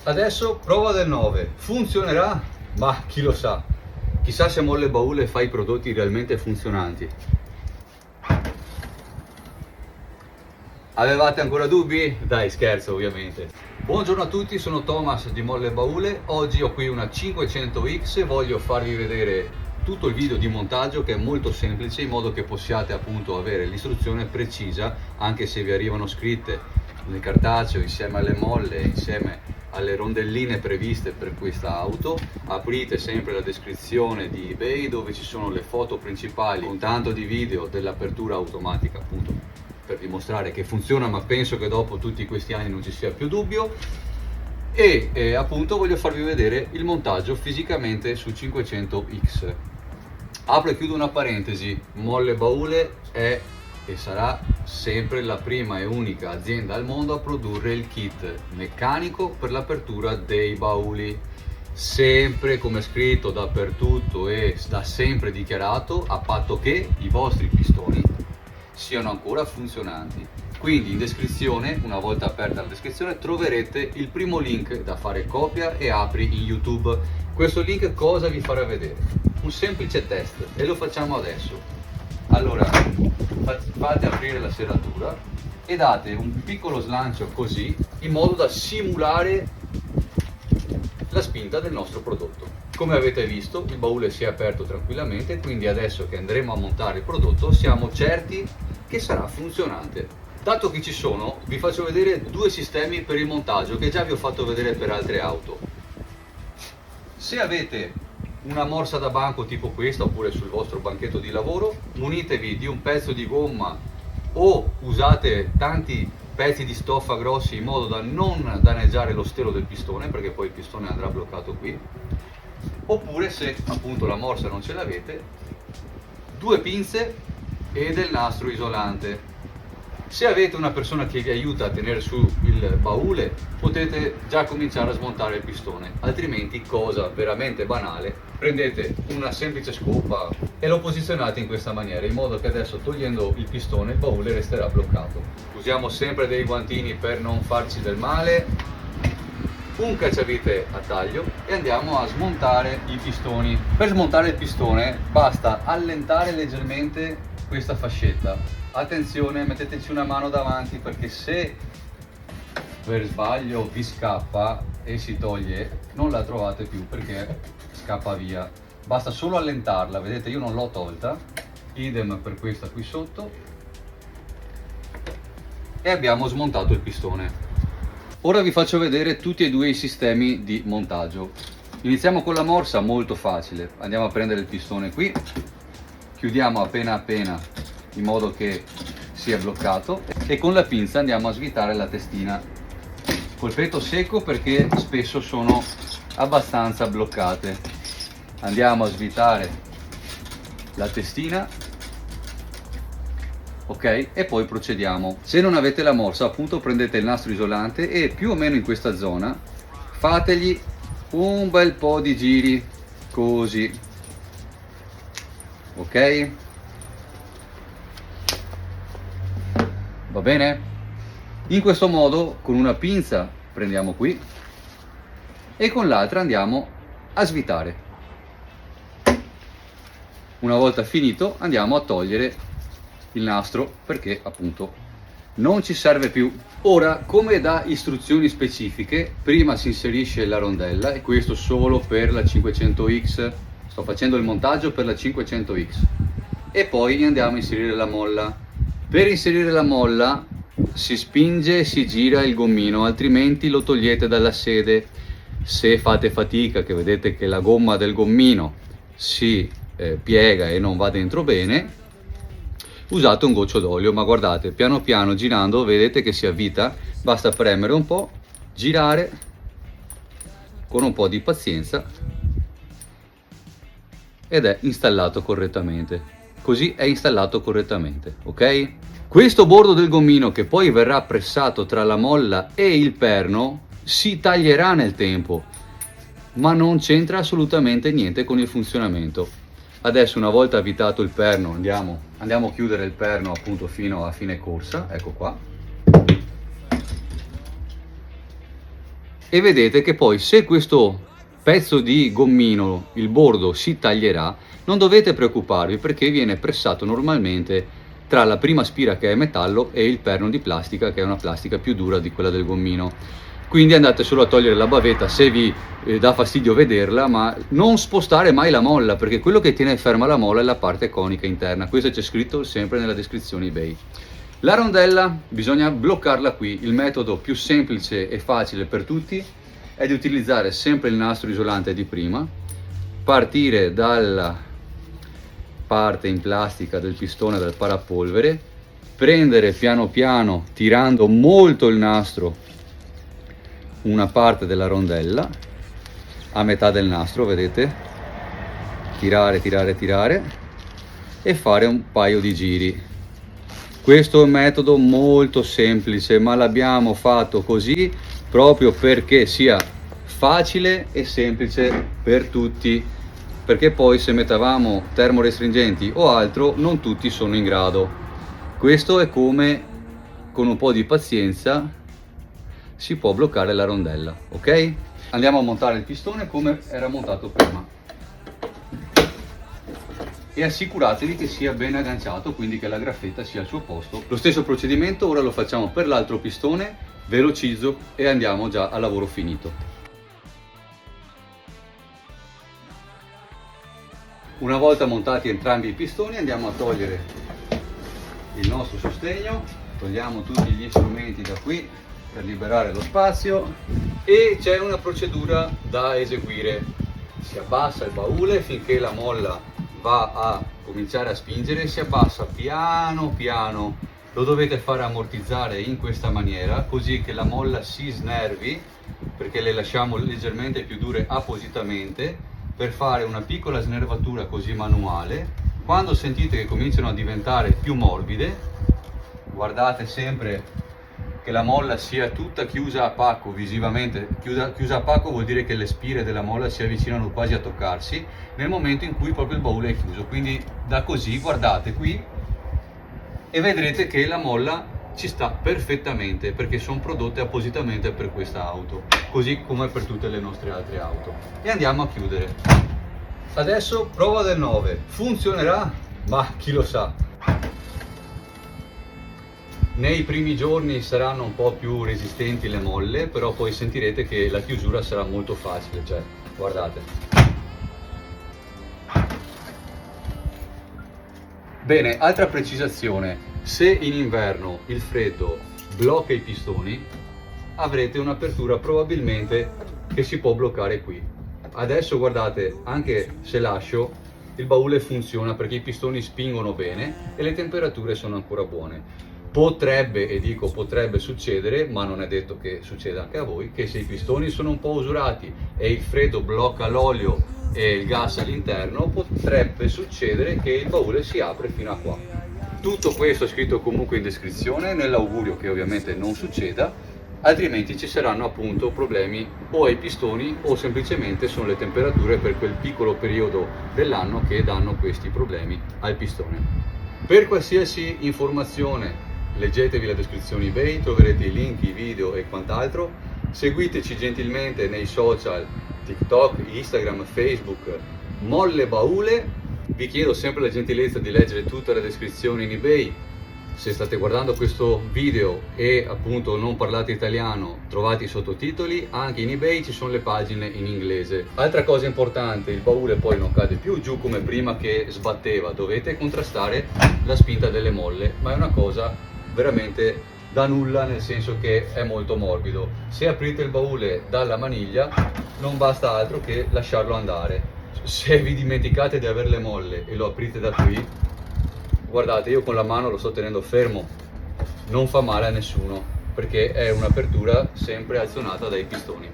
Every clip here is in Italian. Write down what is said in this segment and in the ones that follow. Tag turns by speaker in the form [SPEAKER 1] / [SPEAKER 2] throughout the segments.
[SPEAKER 1] Adesso prova del 9. Funzionerà? Ma chi lo sa? Chissà se Molle Baule fa i prodotti realmente funzionanti. Avevate ancora dubbi? Dai, scherzo ovviamente. Buongiorno a tutti, sono Thomas di Molle Baule. Oggi ho qui una 500X e voglio farvi vedere tutto il video di montaggio, che è molto semplice, in modo che possiate appunto avere l'istruzione precisa, anche se vi arrivano scritte nel cartaceo insieme alle molle, insieme alle rondelline previste per questa auto. Aprite sempre la descrizione di eBay, dove ci sono le foto principali con tanto di video dell'apertura automatica, appunto per dimostrare che funziona, ma penso che dopo tutti questi anni non ci sia più dubbio. E appunto voglio farvi vedere il montaggio fisicamente su 500X. Apro e chiudo una parentesi: Molle Baule è e sarà sempre la prima e unica azienda al mondo a produrre il kit meccanico per l'apertura dei bauli, sempre come scritto dappertutto e da sempre dichiarato, a patto che i vostri pistoni siano ancora funzionanti. Quindi in descrizione, una volta aperta la descrizione, troverete il primo link da fare copia e apri in YouTube. Questo link cosa vi farà vedere? Un semplice test, e lo facciamo adesso. Allora, fate aprire la serratura e date un piccolo slancio così, in modo da simulare la spinta del nostro prodotto. Come avete visto, il baule si è aperto tranquillamente, quindi adesso che andremo a montare il prodotto siamo certi che sarà funzionante. Dato che ci sono, vi faccio vedere due sistemi per il montaggio che già vi ho fatto vedere per altre auto. Se avete una morsa da banco tipo questa, oppure sul vostro banchetto di lavoro, munitevi di un pezzo di gomma o usate tanti pezzi di stoffa grossi in modo da non danneggiare lo stelo del pistone, perché poi il pistone andrà bloccato qui. Oppure, se appunto la morsa non ce l'avete, due pinze e del nastro isolante. Se avete una persona che vi aiuta a tenere su il baule, potete già cominciare a smontare il pistone. Altrimenti, cosa veramente banale, prendete una semplice scopa e lo posizionate in questa maniera, in modo che adesso, togliendo il pistone, il baule resterà bloccato. Usiamo sempre dei guantini per non farci del male, un cacciavite a taglio e andiamo a smontare i pistoni. Per smontare il pistone basta allentare leggermente questa fascetta. Attenzione, metteteci una mano davanti, perché se per sbaglio vi scappa e si toglie, non la trovate più perché scappa via. Basta solo allentarla, vedete, io non l'ho tolta, idem per questa qui sotto, e abbiamo smontato il pistone. Ora vi faccio vedere tutti e due i sistemi di montaggio. Iniziamo con la morsa, molto facile. Andiamo a prendere il pistone qui, chiudiamo appena in modo che sia bloccato, e con la pinza andiamo a svitare la testina. Colpetto secco, perché spesso sono abbastanza bloccate. Andiamo a svitare la testina, ok, e poi procediamo. Se non avete la morsa, appunto, prendete il nastro isolante e più o meno in questa zona fategli un bel po' di giri così, ok? Va bene? In questo modo, con una pinza prendiamo qui e con l'altra andiamo a svitare. Una volta finito andiamo a togliere il nastro, perché appunto non ci serve più. Ora, come da istruzioni specifiche, prima si inserisce la rondella, e questo solo per la 500X. Sto facendo il montaggio per la 500X, e poi andiamo a inserire la molla. Per inserire la molla si spinge e si gira il gommino, altrimenti lo togliete dalla sede. Se fate fatica, che vedete che la gomma del gommino si piega e non va dentro bene, usate un goccio d'olio, ma guardate, piano piano girando vedete che si avvita, basta premere un po', girare con un po' di pazienza ed è installato correttamente. Così è installato correttamente, ok? Questo bordo del gommino, che poi verrà pressato tra la molla e il perno, si taglierà nel tempo, ma non c'entra assolutamente niente con il funzionamento. Adesso, una volta avvitato il perno, andiamo a chiudere il perno appunto fino a fine corsa, ecco qua. e vedete che poi se questo pezzo di gommino, il bordo, si taglierà, non dovete preoccuparvi perché viene pressato normalmente tra la prima spira che è metallo e il perno di plastica che è una plastica più dura di quella del gommino. Quindi andate solo a togliere la bavetta se vi dà fastidio vederla, ma non spostare mai la molla perché quello che tiene ferma la molla è la parte conica interna. Questo c'è scritto sempre nella descrizione eBay. La rondella bisogna bloccarla qui. Il metodo più semplice e facile per tutti è di utilizzare sempre il nastro isolante di prima, partire dalla parte in plastica del pistone del parapolvere, prendere piano piano, tirando molto il nastro, una parte della rondella a metà del nastro, vedete? Tirare, tirare, tirare e fare un paio di giri. Questo è un metodo molto semplice, ma l'abbiamo fatto così proprio perché sia facile e semplice per tutti, perché poi se mettevamo termorestringenti o altro non tutti sono in grado. Questo è come con un po' di pazienza si può bloccare la rondella, ok? Andiamo a montare il pistone come era montato prima e assicuratevi che sia ben agganciato, quindi che la graffetta sia al suo posto. Lo stesso procedimento ora lo facciamo per l'altro pistone, velocizzo e andiamo già al lavoro finito. Una volta montati entrambi i pistoni andiamo a togliere il nostro sostegno, togliamo tutti gli strumenti da qui per liberare lo spazio e c'è una procedura da eseguire. Si abbassa il baule finché la molla va a cominciare a spingere, si abbassa piano piano, lo dovete fare ammortizzare in questa maniera così che la molla si snervi, perché le lasciamo leggermente più dure appositamente per fare una piccola snervatura così manuale. Quando sentite che cominciano a diventare più morbide, guardate sempre che la molla sia tutta chiusa a pacco visivamente. Chiusa a pacco vuol dire che le spire della molla si avvicinano quasi a toccarsi nel momento in cui proprio il baule è chiuso. Quindi da così guardate qui e vedrete che la molla ci sta perfettamente perché sono prodotte appositamente per questa auto, così come per tutte le nostre altre auto. E andiamo a chiudere. Adesso prova del 9. Funzionerà? Ma chi lo sa. Nei primi giorni saranno un po' più resistenti le molle, però poi sentirete che la chiusura sarà molto facile, cioè guardate. Bene, altra precisazione: se in inverno il freddo blocca i pistoni, avrete un'apertura probabilmente che si può bloccare qui. Adesso guardate, anche se lascio, il baule funziona perché i pistoni spingono bene e le temperature sono ancora buone. Potrebbe, e dico potrebbe succedere, ma non è detto che succeda anche a voi, che se i pistoni sono un po' usurati e il freddo blocca l'olio e il gas all'interno, potrebbe succedere che il baule si apre fino a qua. Tutto questo è scritto comunque in descrizione, nell'augurio che ovviamente non succeda, altrimenti ci saranno appunto problemi o ai pistoni o semplicemente sono le temperature per quel piccolo periodo dell'anno che danno questi problemi al pistone. Per qualsiasi informazione leggetevi la descrizione eBay, troverete i link, i video e quant'altro. Seguiteci gentilmente nei social TikTok, Instagram, Facebook, Molle Baule. Vi chiedo sempre la gentilezza di leggere tutta la descrizione in eBay. Se state guardando questo video e appunto non parlate italiano, trovate i sottotitoli. Anche in eBay ci sono le pagine in inglese. Altra cosa importante, il baule poi non cade più giù come prima che sbatteva, dovete contrastare la spinta delle molle, ma è una cosa veramente da nulla, nel senso che è molto morbido. Se aprite il baule dalla maniglia non basta altro che lasciarlo andare. Se vi dimenticate di avere le molle e lo aprite da qui, guardate, io con la mano lo sto tenendo fermo, non fa male a nessuno perché è un'apertura sempre azionata dai pistoni.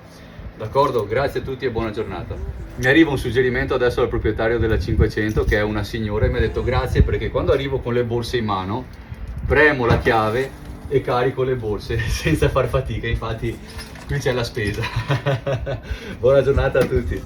[SPEAKER 1] D'accordo? Grazie a tutti e buona giornata. Mi arriva un suggerimento adesso dal proprietario della 500 che è una signora e mi ha detto grazie perché quando arrivo con le borse in mano premo la chiave e carico le borse senza far fatica, infatti qui c'è la spesa. Buona giornata a tutti.